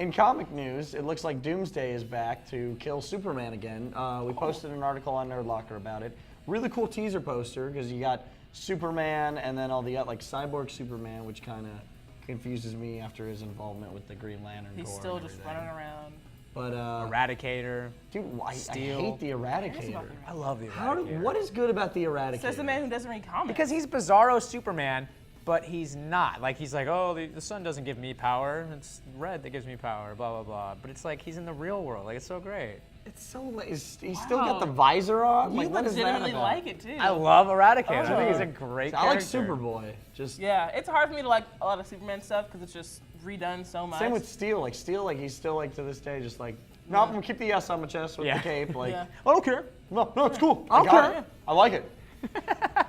In comic news, it looks like Doomsday is back to kill Superman again. We posted an article on Nerdlocker about it. Really cool teaser poster because you got Superman and then all the like Cyborg Superman, which kind of confuses me after his involvement with the Green Lantern. He's still just running around. But Eradicator. Dude, I hate the Eradicator. I love the Eradicator. What is good about the Eradicator? Says the man who doesn't read comics. Because he's Bizarro Superman, but he's not. Like, he's like, oh, the sun doesn't give me power. It's red that gives me power, blah, blah, blah. But it's like he's in the real world. Like, it's so great. It's so he's still got the visor on. You like, what is that legitimately about? like it too. I love Eradicator. I think he's a great I like character. Superboy. Just Yeah, it's hard for me to like a lot of Superman stuff because it's just redone so much. same with Steel. Like Steel, like he's still like to this day just like, no, I'm gonna keep the S on my chest with the cape. Like, Yeah. I don't care. No, it's cool. I don't got care. it. I like it.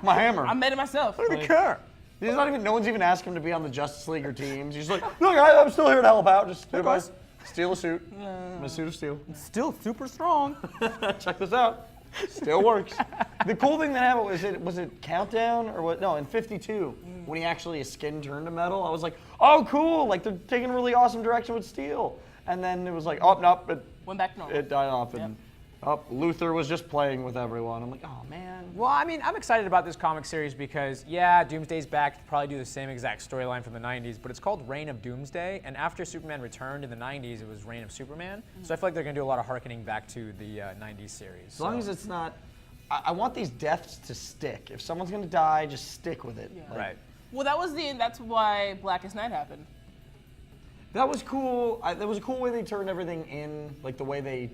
My hammer. I made it myself. I don't even care. He's not even. No one's even asked him to be on the Justice League or teams. He's like, look, I'm still here to help out. Just everybody, steal a suit. My suit of steel. Still super strong. Check this out. Still works. The cool thing that happened was it Countdown or what? No, in 52 when he actually his skin turned to metal. I was like, oh cool, like they're taking a really awesome direction with Steel. And then it was like, oh nope, Went back to normal. it died off, and Luthor was just playing with everyone. I'm like, oh man. Well, I mean, I'm excited about this comic series because, yeah, Doomsday's back to probably do the same exact storyline from the 90s, but it's called Reign of Doomsday, and after Superman returned in the 90s, it was Reign of Superman. So I feel like they're going to do a lot of harkening back to the 90s series. As long as it's not, I want these deaths to stick. If someone's gonna die, just stick with it. Yeah. Like, Right. Well, that's why Blackest Night happened. That was cool. That was a cool way they turned everything in, like the way they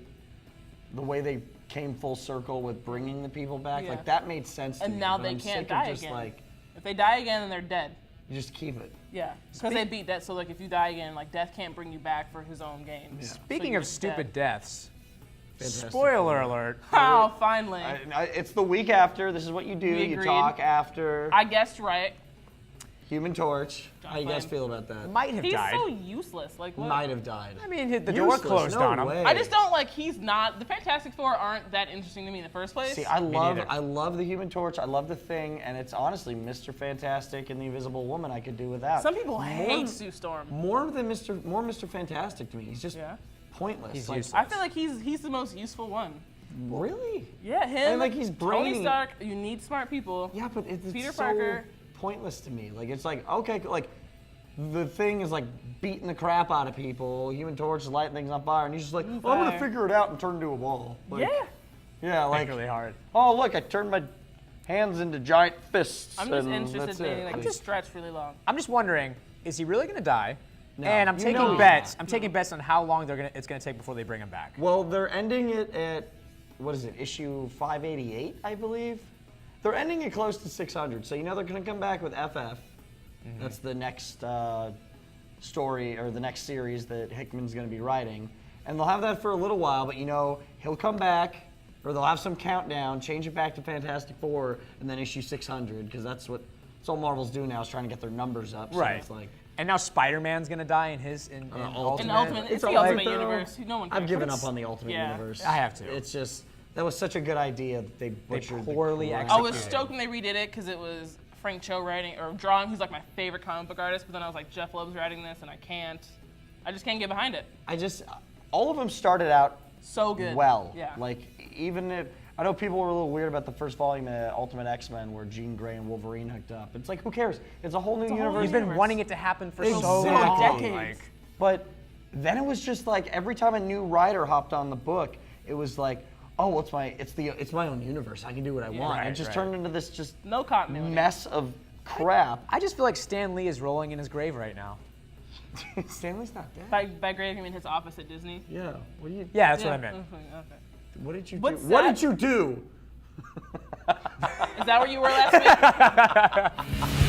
came full circle with bringing the people back. Yeah. Like that made sense to And me. now but they I'm can't sick die of just again. like, If they die again, then they're dead. you just keep it. Yeah, because they beat Death. So like, if you die again, like Death can't bring you back for his own games. Yeah. Speaking of stupid deaths, Fantastic spoiler Four. alert. Oh, finally. It's the week after. This is what you do. We You agreed. talk after. I guessed right. Human Torch. John How you guys Flynn. feel about that? Might have He's died. so useless. Like what? Might have died. I mean, the door Useless, closed no on him. way. I just don't like. He's not. The Fantastic Four aren't that interesting to me in the first place. See, I neither. love the Human Torch. I love the Thing, and it's honestly Mr. Fantastic and the Invisible Woman I could do without. Some people hate Sue Storm. More Mr. Fantastic to me. He's just Yeah. pointless. He's like, useless. I feel like he's the most useful one. Really? Yeah, him. And, like, he's brainy. Tony Stark. You need smart people. Yeah, but it's Peter so Parker. pointless to me. Like it's like okay, like the Thing is like beating the crap out of people. Human Torch is lighting things on fire, and he's just like, oh, I'm gonna Fire. figure it out and turn into a ball. Like, Yeah. Yeah, like really hard. Oh look, I turned my hands into giant fists. I'm just and interested that's in being it. like just stretch really long. I'm just wondering, is he really going to die? No. And I'm You taking know he's bets. not. I'm taking bets on how long it's going to take before they bring him back. Well, they're ending it at, what is it, issue 588, I believe? They're ending it close to 600, so you know they're going to come back with FF. That's the next story, or the next series that Hickman's going to be writing. And they'll have that for a little while, but you know, he'll come back, or they'll have some countdown, change it back to Fantastic Four, and then issue 600, because that's all Marvel's doing now, is trying to get their numbers up. So Right. it's like, And now Spider-Man's going to die in Ultimate. In Ultimate, it's the all right, Ultimate though. Universe. No one cares. I've given up on the Ultimate Yeah. Universe. I have to. It's just, that was such a good idea that they butchered. the poorly crap. I was executed. stoked when they redid it because it was Frank Cho writing or drawing, who's like my favorite comic book artist. But then I was like, Jeff Loeb's writing this, and I just can't get behind it. All of them started out So good. well. Yeah. Like, even if, I know people were a little weird about the first volume of Ultimate X-Men where Jean Grey and Wolverine hooked up. It's like, who cares? It's a whole new whole universe. You've been universe. wanting it to happen for so Exactly. long. Decades. Like, But then it was just like, every time a new writer hopped on the book, it was like, oh, well, it's my own universe. I can do what I want. right, It just right. turned into this just No continuity. mess of crap. I just feel like Stan Lee is rolling in his grave right now. Stanley's not dead. By grave, you mean his office at Disney? Yeah. What do you? Yeah, that's Yeah. what I meant. Okay. What did you do? What's What that? did you do? Is that where you were last week?